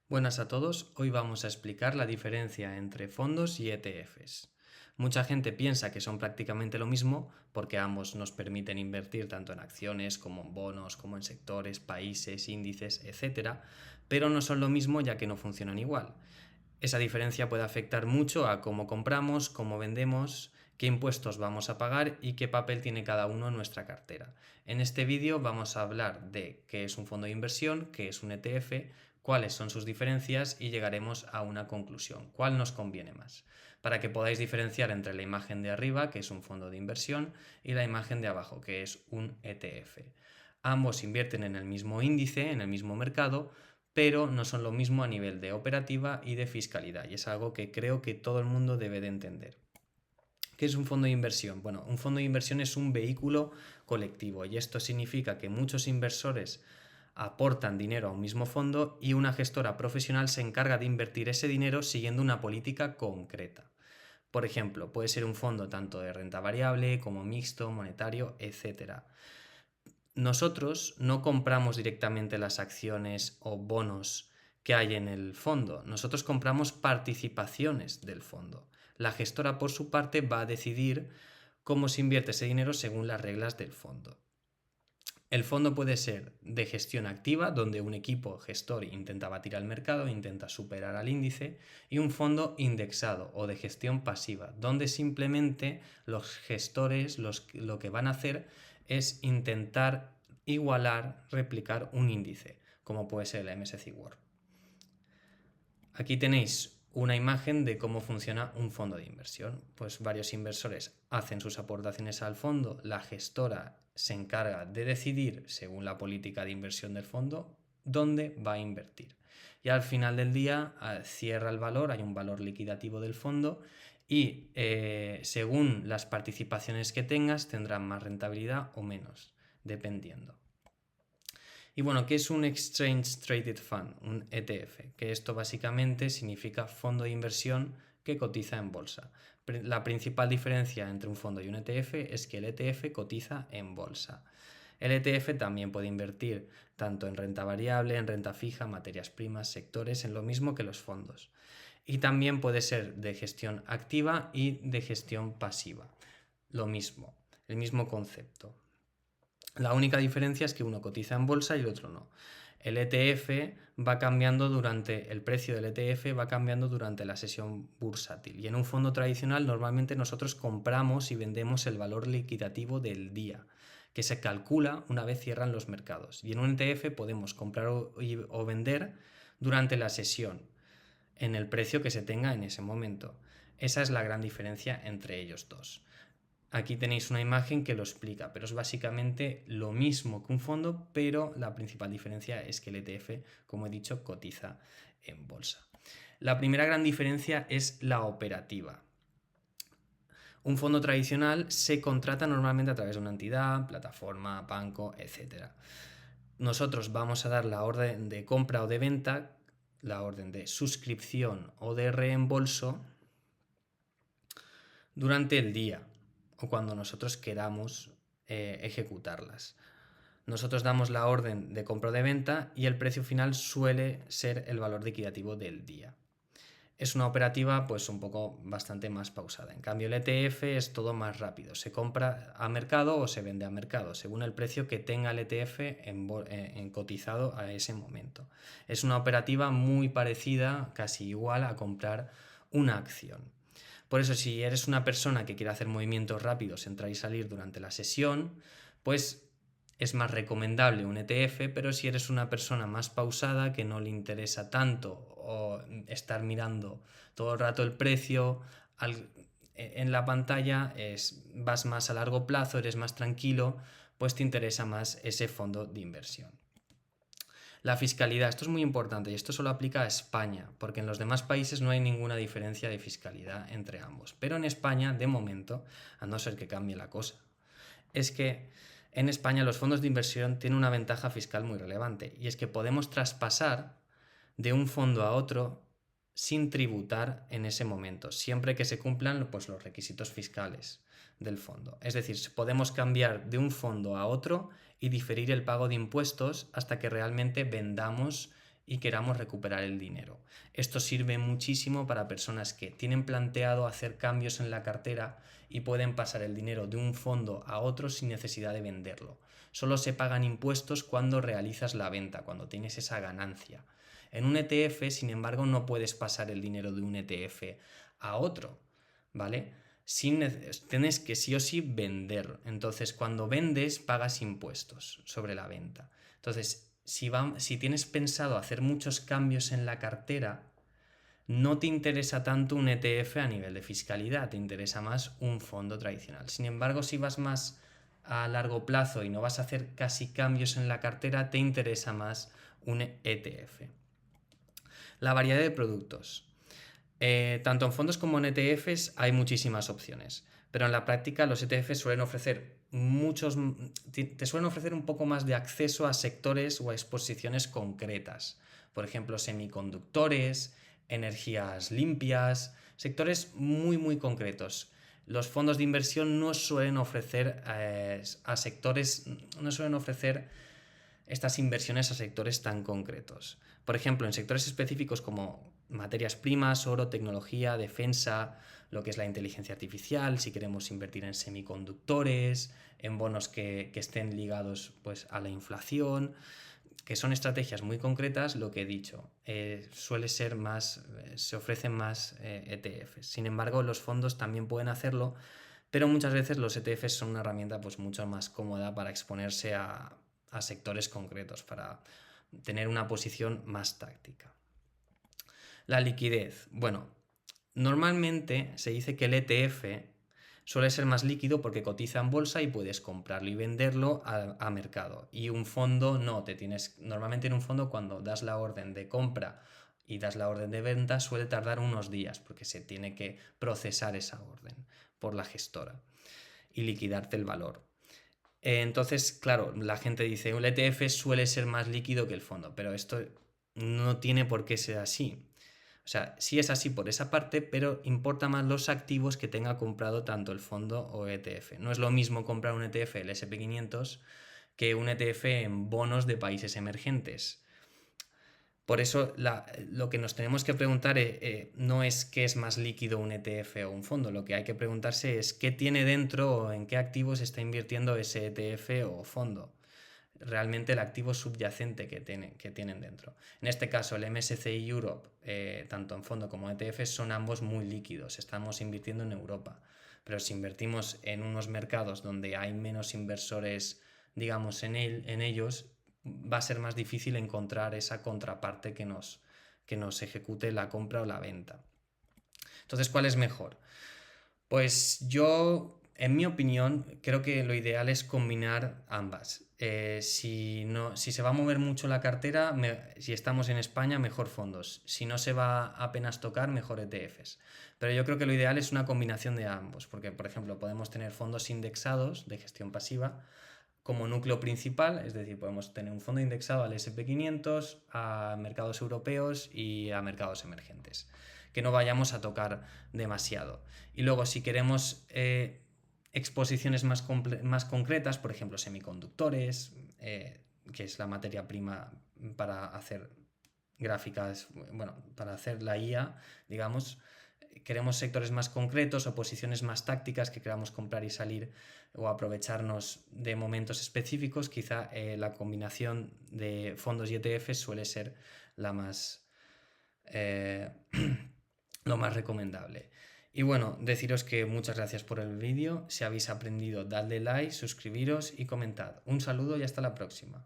Buenas a todos, hoy vamos a explicar la diferencia entre fondos y ETFs. Mucha gente piensa que son prácticamente lo mismo porque ambos nos permiten invertir tanto en acciones como en bonos, como en sectores, países, índices, etc. Pero no son lo mismo ya que no funcionan igual. Esa diferencia puede afectar mucho a cómo compramos, cómo vendemos, qué impuestos vamos a pagar y qué papel tiene cada uno en nuestra cartera. En este vídeo vamos a hablar de qué es un fondo de inversión, qué es un ETF, cuáles son sus diferencias y llegaremos a una conclusión, cuál nos conviene más, para que podáis diferenciar entre la imagen de arriba, que es un fondo de inversión, y la imagen de abajo, que es un ETF. Ambos invierten en el mismo índice, en el mismo mercado, pero no son lo mismo a nivel de operativa y de fiscalidad, y es algo que creo que todo el mundo debe de entender. ¿Qué es un fondo de inversión? Bueno, un fondo de inversión es un vehículo colectivo y esto significa que muchos inversores aportan dinero a un mismo fondo y una gestora profesional se encarga de invertir ese dinero siguiendo una política concreta. Por ejemplo, puede ser un fondo tanto de renta variable como mixto, monetario, etc. Nosotros no compramos directamente las acciones o bonos que hay en el fondo, nosotros compramos participaciones del fondo. La gestora, por su parte, va a decidir cómo se invierte ese dinero según las reglas del fondo. El fondo puede ser de gestión activa, donde un equipo gestor intenta batir al mercado, intenta superar al índice, y un fondo indexado o de gestión pasiva, donde simplemente los gestores lo que van a hacer es intentar igualar, replicar un índice, como puede ser el MSCI World. Aquí tenéis una imagen de cómo funciona un fondo de inversión. Pues varios inversores hacen sus aportaciones al fondo, la gestora se encarga de decidir, según la política de inversión del fondo, dónde va a invertir. Y al final del día cierra el valor, hay un valor liquidativo del fondo y según las participaciones que tengas tendrán más rentabilidad o menos, dependiendo. Y bueno, ¿qué es un Exchange Traded Fund? Un ETF, que esto básicamente significa fondo de inversión que cotiza en bolsa. La principal diferencia entre un fondo y un ETF es que el ETF cotiza en bolsa. El ETF también puede invertir tanto en renta variable, en renta fija, materias primas, sectores, en lo mismo que los fondos. Y también puede ser de gestión activa y de gestión pasiva. Lo mismo, el mismo concepto. La única diferencia es que uno cotiza en bolsa y el otro no. El ETF va cambiando el precio del ETF va cambiando durante la sesión bursátil. Y en un fondo tradicional normalmente nosotros compramos y vendemos el valor liquidativo del día, que se calcula una vez cierran los mercados. Y en un ETF podemos comprar o vender durante la sesión, en el precio que se tenga en ese momento. Esa es la gran diferencia entre ellos dos. Aquí tenéis una imagen que lo explica, pero es básicamente lo mismo que un fondo, pero la principal diferencia es que el ETF, como he dicho, cotiza en bolsa. La primera gran diferencia es la operativa. Un fondo tradicional se contrata normalmente a través de una entidad, plataforma, banco, etc. Nosotros vamos a dar la orden de compra o de venta, la orden de suscripción o de reembolso durante el día o cuando nosotros queramos ejecutarlas. Nosotros damos la orden de compra o de venta y el precio final suele ser el valor liquidativo del día. Es una operativa pues un poco bastante más pausada. En cambio el ETF es todo más rápido. Se compra a mercado o se vende a mercado según el precio que tenga el ETF en cotizado a ese momento. Es una operativa muy parecida, casi igual a comprar una acción. Por eso, si eres una persona que quiere hacer movimientos rápidos, entrar y salir durante la sesión, pues es más recomendable un ETF, pero si eres una persona más pausada, que no le interesa tanto o estar mirando todo el rato el precio en la pantalla, vas más a largo plazo, eres más tranquilo, pues te interesa más ese fondo de inversión. La fiscalidad, esto es muy importante y esto solo aplica a España, porque en los demás países no hay ninguna diferencia de fiscalidad entre ambos. Pero en España, de momento, a no ser que cambie la cosa, es que en España los fondos de inversión tienen una ventaja fiscal muy relevante y es que podemos traspasar de un fondo a otro sin tributar en ese momento, siempre que se cumplan pues, los requisitos fiscales del fondo. Es decir, podemos cambiar de un fondo a otro y diferir el pago de impuestos hasta que realmente vendamos y queramos recuperar el dinero. Esto sirve muchísimo para personas que tienen planteado hacer cambios en la cartera y pueden pasar el dinero de un fondo a otro sin necesidad de venderlo. Solo se pagan impuestos cuando realizas la venta, cuando tienes esa ganancia. En un ETF, sin embargo, no puedes pasar el dinero de un ETF a otro, ¿vale? Tienes que sí o sí vender. Entonces, cuando vendes, pagas impuestos sobre la venta. Entonces, si tienes pensado hacer muchos cambios en la cartera, no te interesa tanto un ETF a nivel de fiscalidad, te interesa más un fondo tradicional. Sin embargo, si vas más a largo plazo y no vas a hacer casi cambios en la cartera, te interesa más un ETF. La variedad de productos. Tanto en fondos como en ETFs hay muchísimas opciones, pero en la práctica los ETFs suelen ofrecer te suelen ofrecer un poco más de acceso a sectores o a exposiciones concretas. Por ejemplo, semiconductores, energías limpias, sectores muy concretos. Los fondos de inversión no suelen ofrecer no suelen ofrecer estas inversiones a sectores tan concretos. Por ejemplo, en sectores específicos como materias primas, oro, tecnología, defensa, lo que es la inteligencia artificial, si queremos invertir en semiconductores, en bonos que estén ligados pues, a la inflación, que son estrategias muy concretas, lo que he dicho, se ofrecen más ETFs. Sin embargo, los fondos también pueden hacerlo, pero muchas veces los ETFs son una herramienta pues, mucho más cómoda para exponerse a sectores concretos, para tener una posición más táctica. La liquidez. Bueno, normalmente se dice que el ETF suele ser más líquido porque cotiza en bolsa y puedes comprarlo y venderlo a mercado. Y un fondo no, normalmente en un fondo cuando das la orden de compra y das la orden de venta suele tardar unos días porque se tiene que procesar esa orden por la gestora y liquidarte el valor. Entonces, claro, la gente dice, el ETF suele ser más líquido que el fondo, pero esto no tiene por qué ser así. O sea, sí es así por esa parte, pero importa más los activos que tenga comprado tanto el fondo o ETF. No es lo mismo comprar un ETF, el SP500, que un ETF en bonos de países emergentes. Por eso lo que nos tenemos que preguntar no es qué es más líquido un ETF o un fondo, lo que hay que preguntarse es qué tiene dentro o en qué activos está invirtiendo ese ETF o fondo. Realmente el activo subyacente que tienen dentro. En este caso el MSCI Europe, tanto en fondo como ETF, son ambos muy líquidos, estamos invirtiendo en Europa. Pero si invertimos en unos mercados donde hay menos inversores, digamos, en ellos, va a ser más difícil encontrar esa contraparte que nos ejecute la compra o la venta. Entonces, ¿cuál es mejor? Pues yo, en mi opinión, creo que lo ideal es combinar ambas. Si se va a mover mucho la cartera, si estamos en España, mejor fondos. Si no se va a apenas tocar, mejor ETFs. Pero yo creo que lo ideal es una combinación de ambos, porque, por ejemplo, podemos tener fondos indexados de gestión pasiva como núcleo principal, es decir, podemos tener un fondo indexado al SP500, a mercados europeos y a mercados emergentes, que no vayamos a tocar demasiado. Y luego, si queremos exposiciones más concretas, por ejemplo, semiconductores, que es la materia prima para hacer gráficas, bueno, para hacer la IA, digamos, queremos sectores más concretos o posiciones más tácticas que queramos comprar y salir o aprovecharnos de momentos específicos, quizá la combinación de fondos y ETFs suele ser la más lo más recomendable. Y bueno, deciros que muchas gracias por el vídeo. Si habéis aprendido, dadle like, suscribiros y comentad. Un saludo y hasta la próxima.